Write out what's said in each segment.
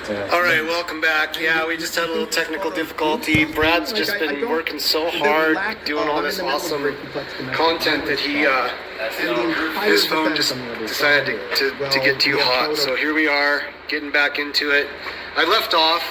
All right, welcome back. Yeah, we just had a little technical difficulty. Brad's just been working so hard, doing all this awesome content that his phone just decided to get too hot. So here we are, getting back into it. I left off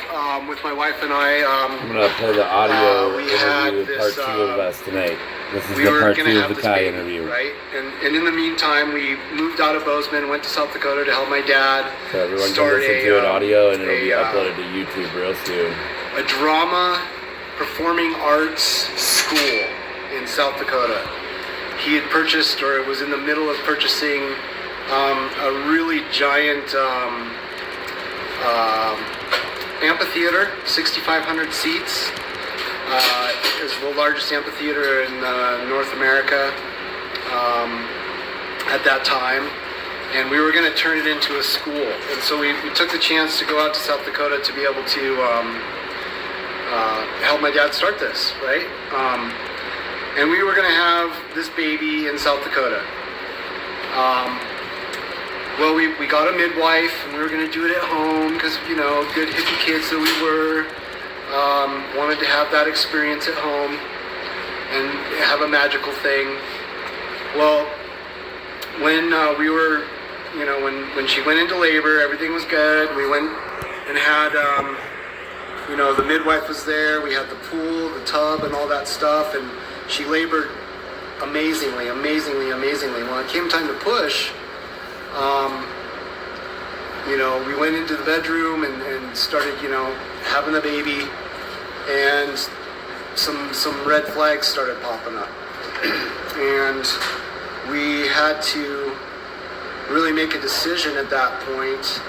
with my wife and I'm going to play the audio interview, part 2 of us tonight. This is the part 2 of the Kai interview. Right? And in the meantime, we moved out of Bozeman, went to South Dakota to help my dad. So everyone can listen to an audio, and it'll be uploaded to YouTube real soon. A drama performing arts school in South Dakota. He had purchased, or was in the middle of purchasing, a really giant amphitheater, 6,500 seats. Is the largest amphitheater in North America at that time, and we were going to turn it into a school. And so we took the chance to go out to South Dakota to be able to help my dad start this, right? And we were going to have this baby in South Dakota. Well, we got a midwife, and we were going to do it at home because, you know, good hippie kids that we were. Wanted to have that experience at home and have a magical thing. Well, when we were, you know, when she went into labor, everything was good. We went and had, you know, the midwife was there. We had the pool, the tub, and all that stuff, and she labored amazingly. When it came time to push, you know, we went into the bedroom and started, you know, having the baby, and some red flags started popping up. And we had to really make a decision at that point,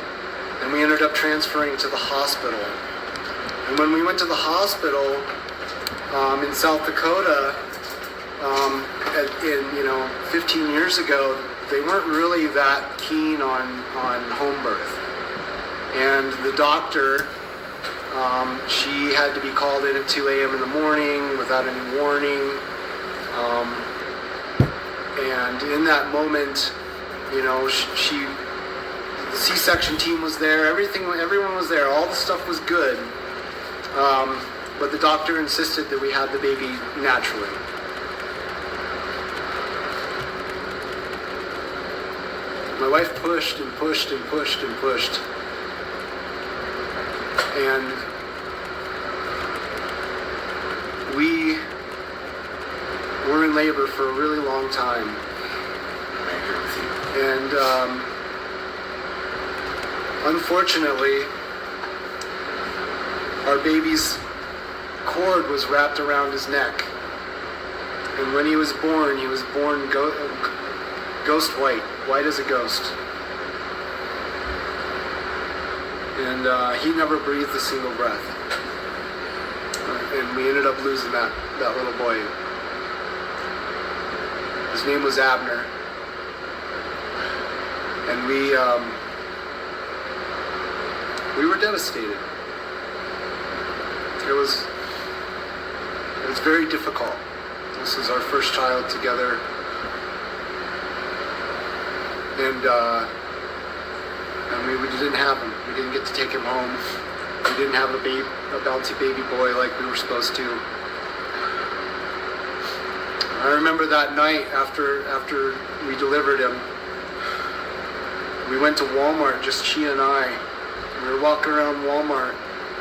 and we ended up transferring to the hospital. And when we went to the hospital in South Dakota, you know, 15 years ago, they weren't really that keen on home birth. And the doctor, she had to be called in at 2 a.m. in the morning without any warning. And in that moment, you know, the C-section team was there, everyone was there, all the stuff was good. But the doctor insisted that we had the baby naturally. My wife pushed and pushed and pushed and pushed. And we were in labor for a really long time. And unfortunately, our baby's cord was wrapped around his neck. And when he was born ghost white as a ghost. And he never breathed a single breath. And we ended up losing that little boy. His name was Abner. And we were devastated. It was very difficult. This is our first child together. And we didn't have him. We didn't get to take him home. We didn't have a bouncy baby boy like we were supposed to. I remember that night after we delivered him, we went to Walmart, just she and I. We were walking around Walmart,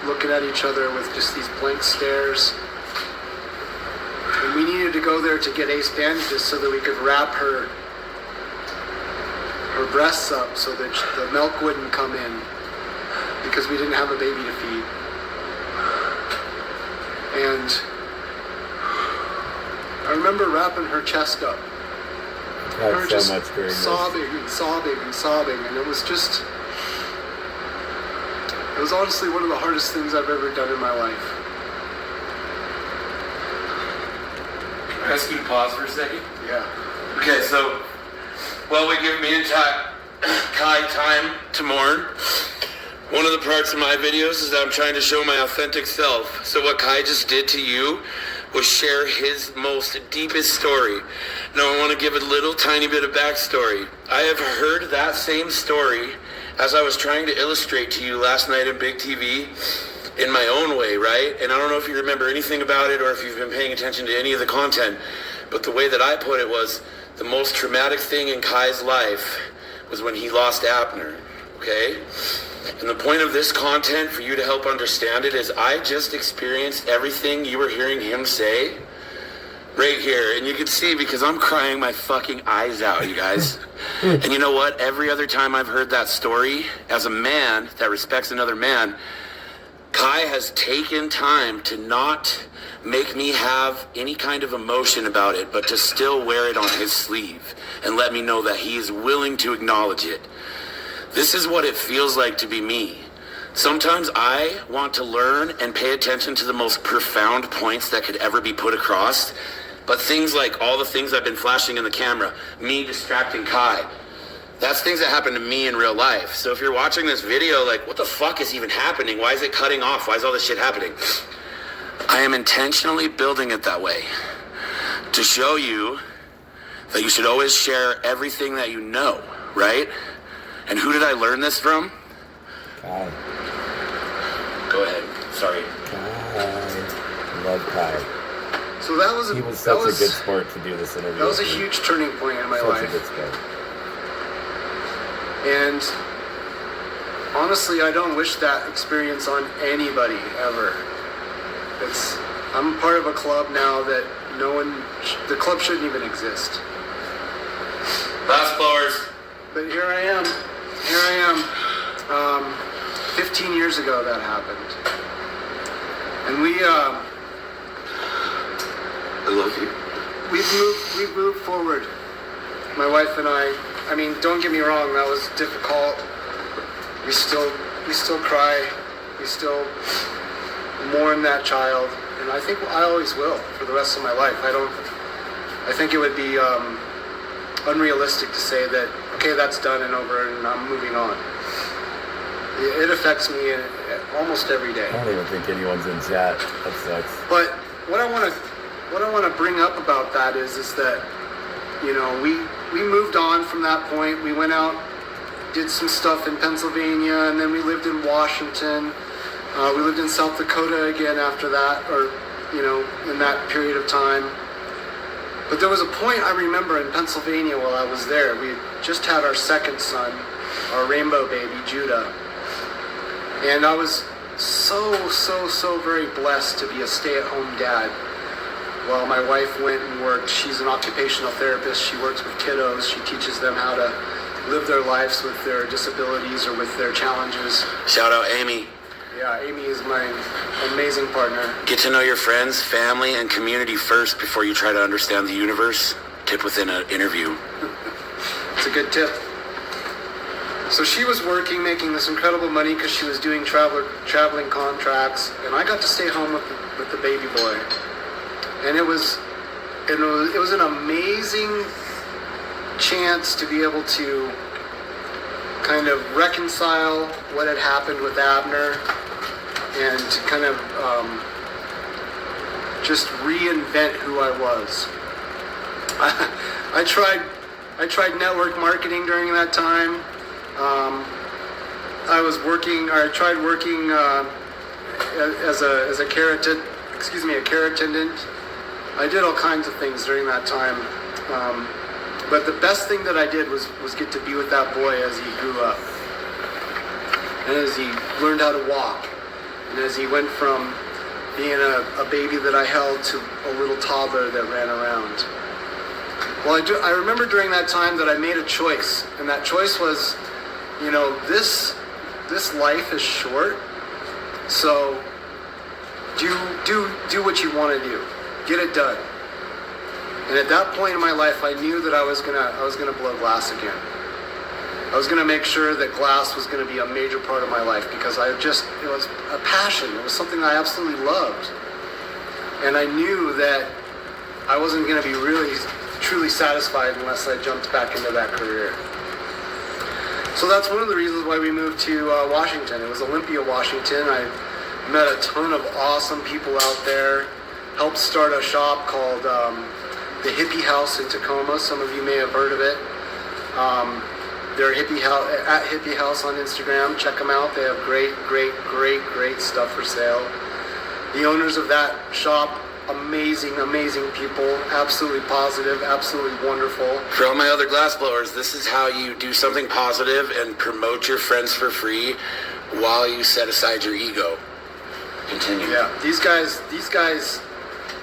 looking at each other with just these blank stares. And we needed to go there to get ace bandages so that we could wrap her breasts up so that the milk wouldn't come in, because we didn't have a baby to feed. And I remember wrapping her chest up. Her just sobbing and sobbing and sobbing, and it was honestly one of the hardest things I've ever done in my life. Can I ask you to pause for a second? Yeah. Okay, so while we give me and Kai time to mourn, one of the parts of my videos is that I'm trying to show my authentic self. So what Kai just did to you was share his most deepest story. Now I want to give a little tiny bit of backstory. I have heard that same story as I was trying to illustrate to you last night in Big TV, in my own way, right? And I don't know if you remember anything about it or if you've been paying attention to any of the content, but the way that I put it was the most traumatic thing in Kai's life was when he lost Abner, okay? And the point of this content, for you to help understand it, is I just experienced everything you were hearing him say right here. And you can see, because I'm crying my fucking eyes out, you guys. And you know what? Every other time I've heard that story, as a man that respects another man, Kai has taken time to not make me have any kind of emotion about it, but to still wear it on his sleeve and let me know that he is willing to acknowledge it. This is what it feels like to be me. Sometimes I want to learn and pay attention to the most profound points that could ever be put across, but things like all the things I've been flashing in the camera, me distracting Kai, that's things that happen to me in real life. So if you're watching this video, like, what the fuck is even happening? Why is it cutting off? Why is all this shit happening? I am intentionally building it that way to show you that you should always share everything that you know, right? And who did I learn this from? Kai. Go ahead. Sorry. Kai. Love Kai. So that was he was such a good sport to do this interview. That was a huge turning point in my life. Such a good sport. And honestly, I don't wish that experience on anybody ever. I'm part of a club now that the club shouldn't even exist. Last blowers. But here I am. 15 years ago that happened. And I love you. We've moved forward. My wife and I mean, don't get me wrong, that was difficult. We still cry. We still mourn that child. And I think I always will for the rest of my life. I think it would be unrealistic to say that, okay, that's done and over and I'm moving on. It affects me almost every day. I don't even think anyone's in chat. That sucks. But what I want to bring up about that is that, you know, we moved on from that point. We went out, did some stuff in Pennsylvania, and then we lived in Washington. We lived in South Dakota again after that, or, you know, in that period of time. But there was a point I remember in Pennsylvania while I was there. We had just had our second son, our rainbow baby, Judah. And I was so very blessed to be a stay-at-home dad. While my wife went and worked, she's an occupational therapist. She works with kiddos. She teaches them how to live their lives with their disabilities or with their challenges. Shout out Amy. Yeah, Amy is my amazing partner. Get to know your friends, family, and community first before you try to understand the universe. Tip within an interview. It's a good tip. So she was working, making this incredible money because she was doing traveling contracts, and I got to stay home with the baby boy. And it was an amazing chance to be able to kind of reconcile what had happened with Abner and to kind of just reinvent who I was. I tried network marketing during that time. I tried working as a care attendant. I did all kinds of things during that time. But the best thing that I did was get to be with that boy as he grew up. And as he learned how to walk. And as he went from being a baby that I held to a little toddler that ran around. Well, I remember during that time that I made a choice. And that choice was, you know, this life is short. So do what you want to do. Get it done. And at that point in my life, I knew that I was gonna blow glass again. I was gonna make sure that glass was gonna be a major part of my life because it was a passion. It was something I absolutely loved. And I knew that I wasn't gonna be really, truly satisfied unless I jumped back into that career. So that's one of the reasons why we moved to Washington. It was Olympia, Washington. I met a ton of awesome people out there. Helped start a shop called the Hippie House in Tacoma. Some of you may have heard of it. They're at Hippie House on Instagram. Check them out. They have great stuff for sale. The owners of that shop, amazing people. Absolutely positive, absolutely wonderful. For all my other glass blowers, this is how you do something positive and promote your friends for free while you set aside your ego. Continue. Yeah, these guys,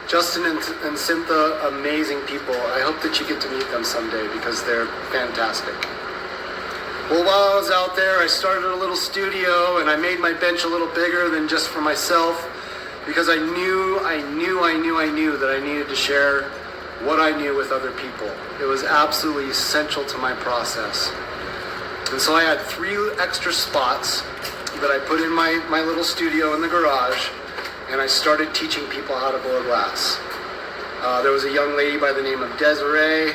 Justin and Cynthia, amazing people. I hope that you get to meet them someday because they're fantastic. Well, while I was out there, I started a little studio and I made my bench a little bigger than just for myself because I knew that I needed to share what I knew with other people. It was absolutely essential to my process. And so I had 3 extra spots that I put in my little studio in the garage, and I started teaching people how to blow glass. There was a young lady by the name of Desiree.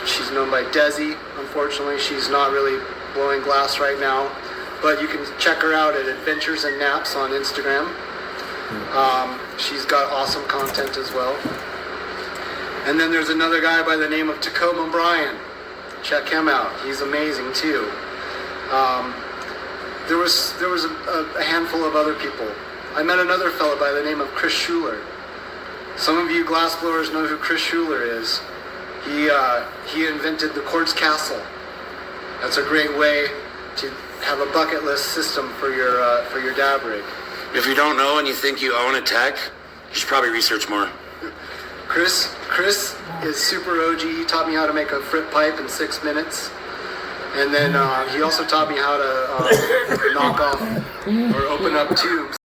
She's known by Desi. Unfortunately, she's not really blowing glass right now, but you can check her out at Adventures and Naps on Instagram. She's got awesome content as well. And then there's another guy by the name of Tacoma Brian. Check him out. He's amazing too. There was a handful of other people. I met another fellow by the name of Chris Schuler. Some of you glassblowers know who Chris Schuler is. He invented the quartz castle. That's a great way to have a bucket list system for your dab rig. If you don't know and you think you own a tech, you should probably research more. Chris is super OG. He taught me how to make a frit pipe in 6 minutes. And then he also taught me how to knock off or open up tubes.